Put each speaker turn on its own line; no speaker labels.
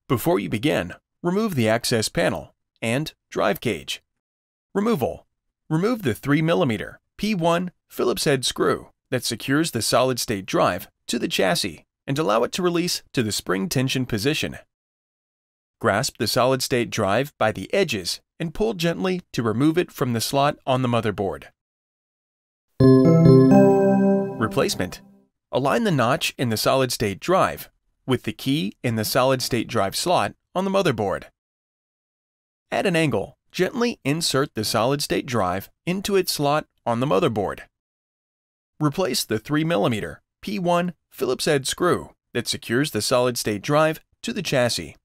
Before you begin, remove the access panel and drive cage. Removal. Remove the 3mm P1 Phillips head screw that secures the solid-state drive to the chassis and allow it to release to the spring tension position. Grasp the solid-state drive by the edges and pull gently to remove it from the slot on the motherboard. Replacement. Align the notch in the solid-state drive with the key in the solid-state drive slot on the motherboard. At an angle, gently insert the solid-state drive into its slot on the motherboard. Replace the 3mm P1 Phillips head screw that secures the solid-state drive to the chassis.